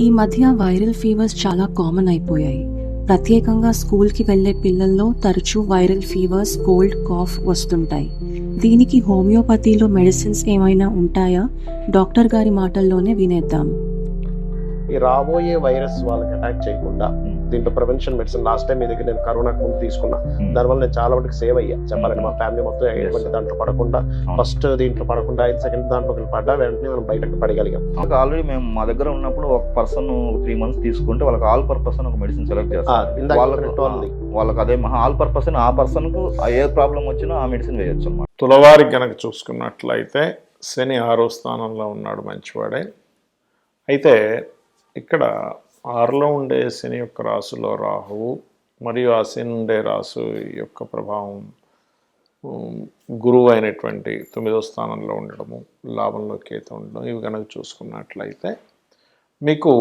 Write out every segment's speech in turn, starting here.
ఈ మధ్య viral fevers చాలా కామన్ అయిపోయాయి. ప్రత్యేకంగా స్కూల్కి వెళ్లే పిల్లల్లో తరచూ వైరల్ ఫీవర్స్, కోల్డ్, కాఫ్ వస్తుంటాయి. దీనికి హోమియోపతిలో మెడిసిన్స్ ఏమైనా ఉంటాయా? డాక్టర్ గారి మాటల్లోనే వినేద్దాం. ఈ రాబోయే వైరస్ వాళ్ళకి అటాక్ చేయకుండా దీంట్లో ప్రివెన్షన్ మెడిసిన్ లాస్ట్ టైం మీ దగ్గర నేను కరోనాకు ముందు తీసుకున్నా. దానివల్ల నేను చాలా వరకు సేవ్ అయ్యా చెప్పాలంటే. మా ఫ్యామిలీ మొత్తం ఎటువంటి దాంట్లో పడకుండా, ఫస్ట్ దీంట్లో పడకుండా సెకండ్ దాంట్లోకి పడ్డా వెంటనే మనం బయటకు పడగలిగాం. ఆల్రెడీ మేము మా దగ్గర ఉన్నప్పుడు ఒక పర్సన్ 3 months తీసుకుంటే వాళ్ళకి ఆల్ పర్పస్ అని ఒక మెడిసిన్ సెలెక్ట్ చేస్తాం. వాళ్ళకి అదే ఆల్ పర్పస్ ఆ పర్సన్ కు ఏ ప్రాబ్లం వచ్చినా ఆ మెడిసిన్ వేయొచ్చు అన్నమాట. తులవారికి కనుక చూసుకున్నట్లయితే శని 6వ స్థానంలో ఉన్నాడు, మంచివాడే. అయితే ఇక్కడ 6లో ఉండే శని యొక్క రాశిలో రాహువు మరియు ఆ శని ఉండే రాశి యొక్క ప్రభావం గురువు అయినటువంటి 9వ స్థానంలో ఉండడము, లాభంలో కేతు ఉండడం, ఇవి కనుక చూసుకున్నట్లయితే మీకు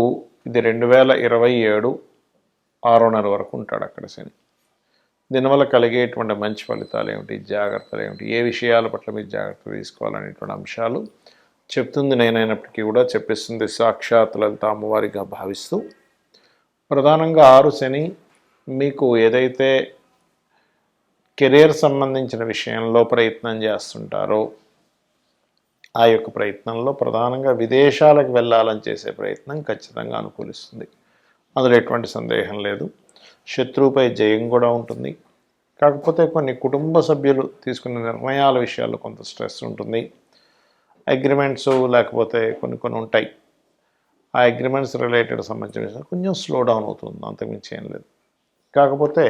ఇది 2027 6వ నెల వరకు ఉంటాడు అక్కడ శని. దీనివల్ల కలిగేటువంటి మంచి ఫలితాలు ఏమిటి, జాగ్రత్తలు ఏమిటి, ఏ విషయాల పట్ల మీరు జాగ్రత్త తీసుకోవాలనేటువంటి అంశాలు చెప్తుంది నేనైనప్పటికీ కూడా చెప్పిస్తుంది సాక్షాత్ లలిత అమ్మవారిగా భావిస్తూ. ప్రధానంగా 6 శని మీకు ఏదైతే కెరీర్ సంబంధించిన విషయంలో ప్రయత్నం చేస్తుంటారో ఆ యొక్క ప్రయత్నంలో ప్రధానంగా విదేశాలకు వెళ్ళాలని చేసే ప్రయత్నం ఖచ్చితంగా అనుకూలిస్తుంది. అందులో ఎటువంటి సందేహం లేదు. శత్రువుపై జయం కూడా ఉంటుంది. కాకపోతే కొన్ని కుటుంబ సభ్యులు తీసుకునే నిర్ణయాల విషయాల్లో కొంత స్ట్రెస్ ఉంటుంది. అగ్రిమెంట్స్ లేకపోతే కొన్ని ఉంటాయి. ఆ అగ్రిమెంట్స్ రిలేటెడ్ సంబంధించిన కొంచెం స్లో డౌన్ అవుతుంది, అంతకుమించి ఏం లేదు. కాకపోతే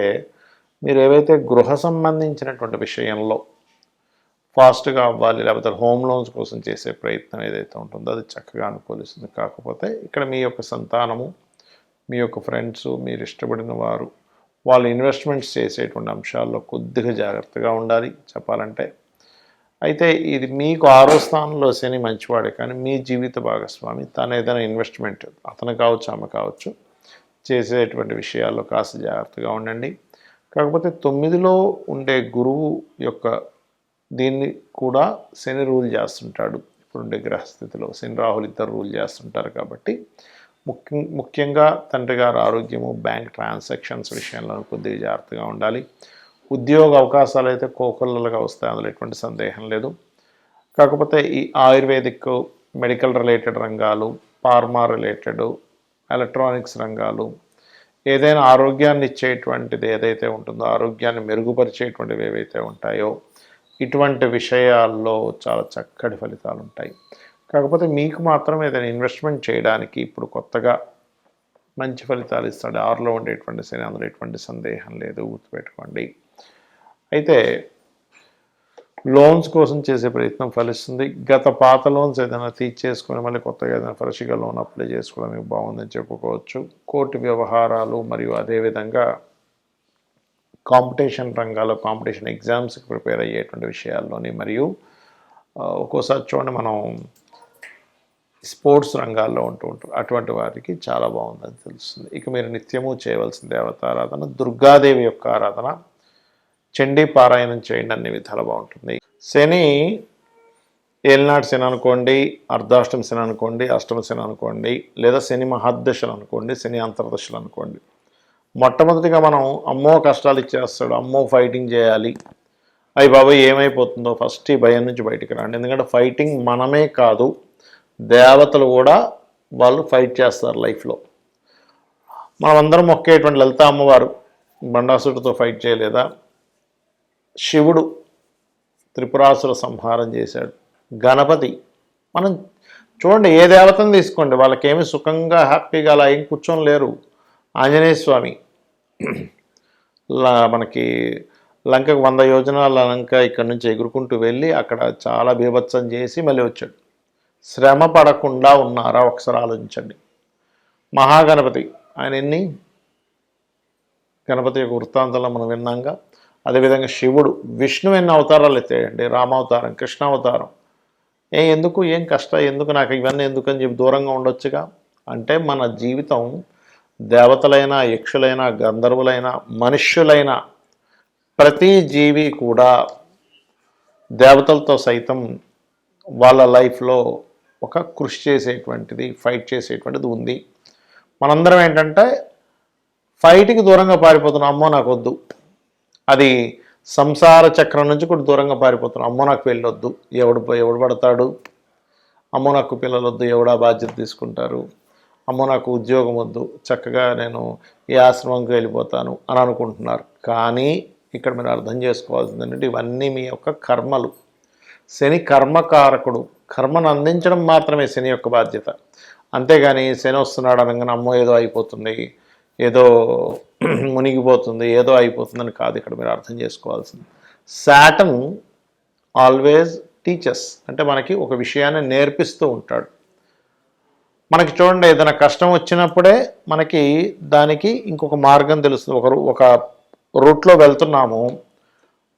మీరు ఏవైతే గృహ సంబంధించినటువంటి విషయంలో ఫాస్ట్గా అవ్వాలి, లేకపోతే హోమ్ లోన్స్ కోసం చేసే ప్రయత్నం ఏదైతే ఉంటుందో అది చక్కగా అనుకూలిస్తుంది. కాకపోతే ఇక్కడ మీ యొక్క సంతానము, మీ యొక్క ఫ్రెండ్స్, మీరు ఇష్టపడిన వారు, వాళ్ళు ఇన్వెస్ట్మెంట్స్ చేసేటువంటి అంశాల్లో కొద్దిగా జాగ్రత్తగా ఉండాలి చెప్పాలంటే. అయితే ఇది మీకు 6వ స్థానంలో శని మంచివాడే, కానీ మీ జీవిత భాగస్వామి తను ఏదైనా ఇన్వెస్ట్మెంట్ అతను కావచ్చు ఆమె కావచ్చు చేసేటువంటి విషయాల్లో కాస్త జాగ్రత్తగా ఉండండి. కాకపోతే 9లో ఉండే గురువు యొక్క దీన్ని కూడా శని రూల్ చేస్తుంటాడు. ఇప్పుడుండే గ్రహస్థితిలో శని రాహులు ఇద్దరు రూల్ చేస్తుంటారు కాబట్టి ముఖ్యంగా తండ్రి గారి ఆరోగ్యము, బ్యాంక్ ట్రాన్సాక్షన్స్ విషయంలో కొద్దిగా జాగ్రత్తగా ఉండాలి. ఉద్యోగ అవకాశాలు అయితే కోకొల్లలుగా వస్తాయి, అందులో ఎటువంటి సందేహం లేదు. కాకపోతే ఈ ఆయుర్వేదిక్, మెడికల్ రిలేటెడ్ రంగాలు, ఫార్మా రిలేటెడ్, ఎలక్ట్రానిక్స్ రంగాలు, ఏదైనా ఆరోగ్యాన్ని ఇచ్చేటువంటిది ఏదైతే ఉంటుందో, ఆరోగ్యాన్ని మెరుగుపరిచేటువంటివి ఏవైతే ఉంటాయో ఇటువంటి విషయాల్లో చాలా చక్కటి ఫలితాలు ఉంటాయి. కాకపోతే మీకు మాత్రం ఏదైనా ఇన్వెస్ట్మెంట్ చేయడానికి ఇప్పుడు కొత్తగా మంచి ఫలితాలు ఇస్తాడు 6లో ఉండేటువంటి శని, అందులో ఎటువంటి సందేహం లేదు, గుర్తుపెట్టుకోండి. అయితే లోన్స్ కోసం చేసే ప్రయత్నం ఫలిస్తుంది. గత పాత లోన్స్ ఏదైనా తీర్చేసుకొని మళ్ళీ కొత్తగా ఏదైనా ఫ్రెష్గా లోన్ అప్లై చేసుకోవడం మీకు బాగుందని చెప్పుకోవచ్చు. కోర్టు వ్యవహారాలు మరియు అదేవిధంగా కాంపిటీషన్ రంగాల్లో కాంపిటీషన్ ఎగ్జామ్స్కి ప్రిపేర్ అయ్యేటువంటి విషయాల్లోని మరియు ఒక్కోసారి చూడండి మనం స్పోర్ట్స్ రంగాల్లో ఉంటారు, అటువంటి వారికి చాలా బాగుందని తెలుస్తుంది. ఇక మీరు నిత్యము చేయవలసిన దేవతారాధన దుర్గాదేవి యొక్క ఆరాధన, చండీ పారాయణం చేయండి, అన్ని విధాలు బాగుంటుంది. శని ఏలినాటి శని అనుకోండి, అర్ధాష్టమి శని అనుకోండి, అష్టమ శని అనుకోండి, లేదా శని మహాదశలు అనుకోండి, శని అంతర్దశలు అనుకోండి. మొట్టమొదటిగా మనం అమ్మో కష్టాలు ఇచ్చేస్తాడు, అమ్మో ఫైటింగ్ చేయాలి, అయ్యి బాబాయ్ ఏమైపోతుందో ఫస్ట్ ఈ భయం నుంచి బయటికి రండి. ఎందుకంటే ఫైటింగ్ మనమే కాదు, దేవతలు కూడా వాళ్ళు ఫైట్ చేస్తారు లైఫ్లో. మనమందరం మొక్కేటువంటి లలిత అమ్మవారు బండాసుడితో ఫైట్ చేయలేదా? శివుడు త్రిపురాసుర సంహారం చేశాడు. గణపతి, మనం చూడండి ఏ దేవతను తీసుకోండి వాళ్ళకేమి సుఖంగా హ్యాపీగా అలా ఏం కూర్చొని లేరు. ఆంజనేయ స్వామి మనకి లంకకు 100 యోజనాల లంక ఇక్కడ నుంచి ఎగురుకుంటూ వెళ్ళి అక్కడ చాలా బీభత్సం చేసి మళ్ళీ వచ్చాడు. శ్రమ పడకుండా ఉన్నారా ఒకసారి ఆలోచించండి. మహాగణపతి, ఆయన ఎన్ని గణపతి యొక్క వృత్తాంతంలో మనం విన్నాంగా. అదేవిధంగా శివుడు, విష్ణువు ఎన్ని అవతారాలు ఎత్తాయండి, రామావతారం, కృష్ణావతారం. ఎందుకు ఏం కష్టం, ఎందుకు నాకు ఇవన్నీ ఎందుకు అని చెప్పి దూరంగా ఉండొచ్చుగా. అంటే మన జీవితం దేవతలైనా, యక్షులైనా, గంధర్వులైనా, మనుష్యులైనా ప్రతి జీవి కూడా దేవతలతో సైతం వాళ్ళ లైఫ్లో ఒక కృషి చేసేటువంటిది, ఫైట్ చేసేటువంటిది ఉంది. మనందరం ఏంటంటే ఫైట్కి దూరంగా పారిపోతున్నాం, అమ్మో నాకు వద్దు. అది సంసార చక్రం నుంచి కూడా దూరంగా పారిపోతున్నాం, అమ్మో నాకు వెళ్ళొద్దు, ఎవడు పడతాడు, అమ్మో నాకు పిల్లలు వద్దు, ఎవడా బాధ్యత తీసుకుంటారు, అమ్మో నాకు ఉద్యోగం వద్దు, చక్కగా నేను ఈ ఆశ్రమంకి వెళ్ళిపోతాను అని అనుకుంటున్నారు. కానీ ఇక్కడ మీరు అర్థం చేసుకోవాల్సింది ఏంటంటే ఇవన్నీ మీ యొక్క కర్మలు. శని కర్మకారకుడు, కర్మను అందించడం మాత్రమే శని యొక్క బాధ్యత. అంతేగాని శని వస్తున్నాడు అనగానే అమ్మో ఏదో అయిపోతుంది, ఏదో మునిగిపోతుంది, ఏదో అయిపోతుందని కాదు ఇక్కడ మీరు అర్థం చేసుకోవాల్సింది. శాటర్న్ ఆల్వేస్ టీచర్స్, అంటే మనకి ఒక విషయాన్ని నేర్పిస్తూ ఉంటాడు. మనకి చూడండి, ఏదైనా కష్టం వచ్చినప్పుడే మనకి దానికి ఇంకొక మార్గం తెలుస్తుంది. ఒక రూట్లో వెళ్తున్నాము,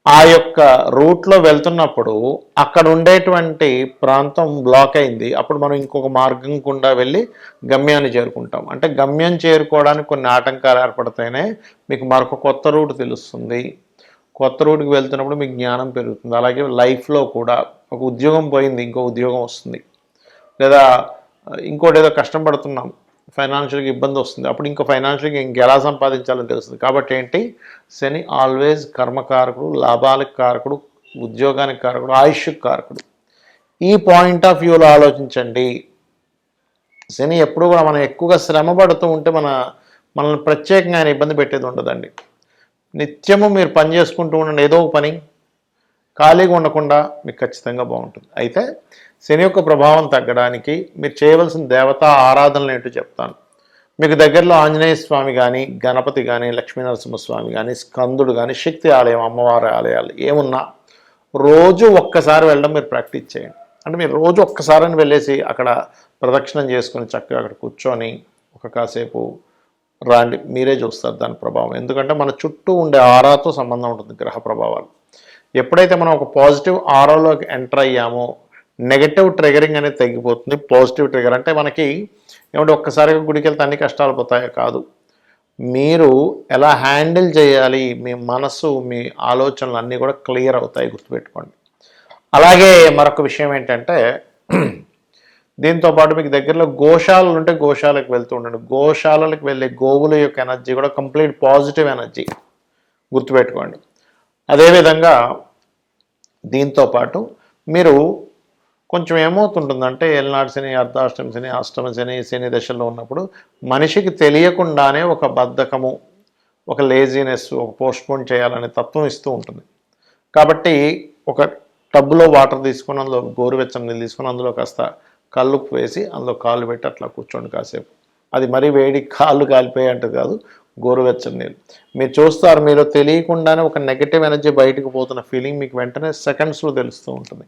ఆ యొక్క రూట్లో వెళ్తున్నప్పుడు అక్కడ ఉండేటువంటి ప్రాంతం బ్లాక్ అయింది, అప్పుడు మనం ఇంకొక మార్గం గుండా వెళ్ళి గమ్యాన్ని చేరుకుంటాం. అంటే గమ్యం చేరుకోవడానికి కొన్ని ఆటంకాలు ఏర్పడితేనే మీకు మరొక కొత్త రూట్ తెలుస్తుంది. కొత్త రూట్కి వెళ్తున్నప్పుడు మీకు జ్ఞానం పెరుగుతుంది. అలాగే లైఫ్లో కూడా ఒక ఉద్యోగం పోయింది, ఇంకో ఉద్యోగం వస్తుంది, లేదా ఇంకోటి ఏదో కష్టం పడుతున్నాం, ఫైనాన్షియల్గా ఇబ్బంది వస్తుంది, అప్పుడు ఇంకో ఫైనాన్షియల్గా ఇంకెలా సంపాదించాలని తెలుస్తుంది. కాబట్టి ఏంటి, శని ఆల్వేస్ కర్మకారకుడు, లాభాలకు కారకుడు, ఉద్యోగానికి కారకుడు, ఆయుష్కి కారకుడు. ఈ పాయింట్ ఆఫ్ వ్యూలో ఆలోచించండి. శని ఎప్పుడు కూడా మనం ఎక్కువగా శ్రమ పడుతూ ఉంటే మనల్ని ప్రత్యేకంగా ఆయన ఇబ్బంది పెట్టేది ఉండదండి. నిత్యము మీరు పని చేసుకుంటూ ఉండండి, ఏదో ఒక పని, ఖాళీగా ఉండకుండా మీకు ఖచ్చితంగా బాగుంటుంది. అయితే శని యొక్క ప్రభావం తగ్గడానికి మీరు చేయవలసిన దేవతా ఆరాధనలు ఏంటో చెప్తాను. మీకు దగ్గరలో ఆంజనేయ స్వామి కానీ, గణపతి కానీ, లక్ష్మీనరసింహస్వామి కానీ, స్కందుడు కానీ, శక్తి ఆలయం, అమ్మవారి ఆలయాలు ఏమున్నా రోజు ఒక్కసారి వెళ్ళడం మీరు ప్రాక్టీస్ చేయండి. అంటే మీరు రోజు ఒక్కసారిని వెళ్ళేసి అక్కడ ప్రదక్షిణం చేసుకొని చక్కగా అక్కడ కూర్చొని ఒక కాసేపు రాండి, మీరే చూస్తారు దాని ప్రభావం. ఎందుకంటే మన చుట్టూ ఉండే ఆరాతో సంబంధం ఉంటుంది గ్రహ ప్రభావాలు. ఎప్పుడైతే మనం ఒక పాజిటివ్ ఆరాలోకి ఎంటర్ అయ్యామో నెగటివ్ ట్రిగరింగ్ అనేది తగ్గిపోతుంది. పాజిటివ్ ట్రిగర్ అంటే మనకి ఏమంటే ఒక్కసారిగా గుడికి వెళ్తే అన్ని కష్టాలు పోతాయో కాదు, మీరు ఎలా హ్యాండిల్ చేయాలి, మీ మనసు, మీ ఆలోచనలు అన్నీ కూడా క్లియర్ అవుతాయి, గుర్తుపెట్టుకోండి. అలాగే మరొక విషయం ఏంటంటే దీంతోపాటు మీకు దగ్గరలో గోశాలలు ఉంటే గోశాలకు వెళ్తూ ఉండండి. గోశాలలకు వెళ్ళే గోవుల యొక్క ఎనర్జీ కూడా కంప్లీట్ పాజిటివ్ ఎనర్జీ, గుర్తుపెట్టుకోండి. అదేవిధంగా దీంతోపాటు మీరు కొంచెం ఏమవుతుంటుందంటే ఏలనాడు శని, అర్ధాష్టమి శని, అష్టమ శని, శని దశల్లో ఉన్నప్పుడు మనిషికి తెలియకుండానే ఒక బద్ధకము, ఒక లేజీనెస్, ఒక పోస్ట్పోన్ చేయాలనే తత్వం ఇస్తూ ఉంటుంది. కాబట్టి ఒక టబ్లో వాటర్ తీసుకుని అందులో గోరువెచ్చని నీళ్ళు తీసుకుని అందులో కాస్త కళ్ళుకు వేసి అందులో కాళ్ళు పెట్టి అట్లా కూర్చోండి కాసేపు. అది మరీ వేడి కాళ్ళు కాలిపోయే అంటే కాదు, గోరువెచ్చని నీళ్ళు. మీరు చూస్తారు, మీరు తెలియకుండానే ఒక నెగటివ్ ఎనర్జీ బయటకు పోతున్న ఫీలింగ్ మీకు వెంటనే సెకండ్స్లో తెలుస్తూ ఉంటుంది.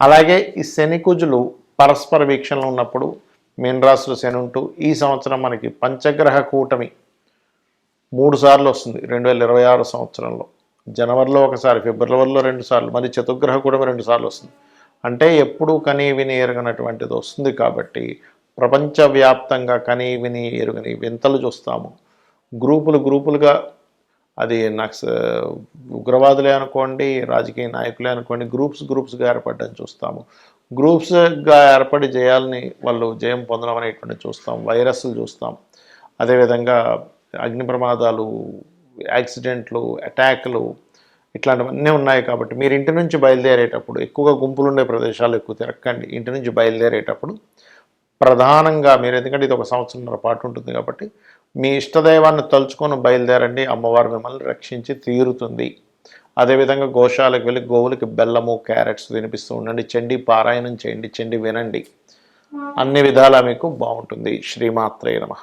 అలాగే ఈ శని కుజులు పరస్పర వీక్షణలో ఉన్నప్పుడు మీనరాశిలో శని ఉంటూ ఈ సంవత్సరం మనకి పంచగ్రహ కూటమి 3 సార్లు వస్తుంది 2026 సంవత్సరంలో. జనవరిలో ఒకసారి, ఫిబ్రవరిలో 2 సార్లు, మరి చతుర్గ్రహ కూటమి 2 సార్లు వస్తుంది. అంటే ఎప్పుడూ కనీ విని ఎరగనటువంటిది వస్తుంది. కాబట్టి ప్రపంచవ్యాప్తంగా కనీ విని ఎరుగని వింతలు చూస్తాము. గ్రూపులుగా, అది ఉగ్రవాదులే అనుకోండి, రాజకీయ నాయకులే అనుకోండి, గ్రూప్స్గా ఏర్పడడం చూస్తాము. గ్రూప్స్గా ఏర్పడి జయాల్ని వాళ్ళు జయం పొందడం అనేటువంటి చూస్తాం. వైరస్లు చూస్తాం. అదేవిధంగా అగ్ని ప్రమాదాలు, యాక్సిడెంట్లు, అటాక్లు, ఇట్లాంటివన్నీ ఉన్నాయి. కాబట్టి మీరు ఇంటి నుంచి బయలుదేరేటప్పుడు ఎక్కువగా గుంపులుండే ప్రదేశాలు ఎక్కువ తిరక్కండి. ఇంటి నుంచి బయలుదేరేటప్పుడు ప్రధానంగా మీరు, ఎందుకంటే ఇది 1 సంవత్సరంన్నర పాటు ఉంటుంది కాబట్టి మీ ఇష్టదైవాన్ని తలుచుకొని బయలుదేరండి. అమ్మవారు మిమ్మల్ని రక్షించి తీరుతుంది. అదేవిధంగా గోశాలకు వెళ్ళి గోవులకి బెల్లము, క్యారెట్స్ తినిపిస్తూ ఉండండి. చండీ పారాయణం చేయండి, చండీ వినండి. అన్ని విధాలా మీకు బాగుంటుంది. శ్రీమాత్రే నమః.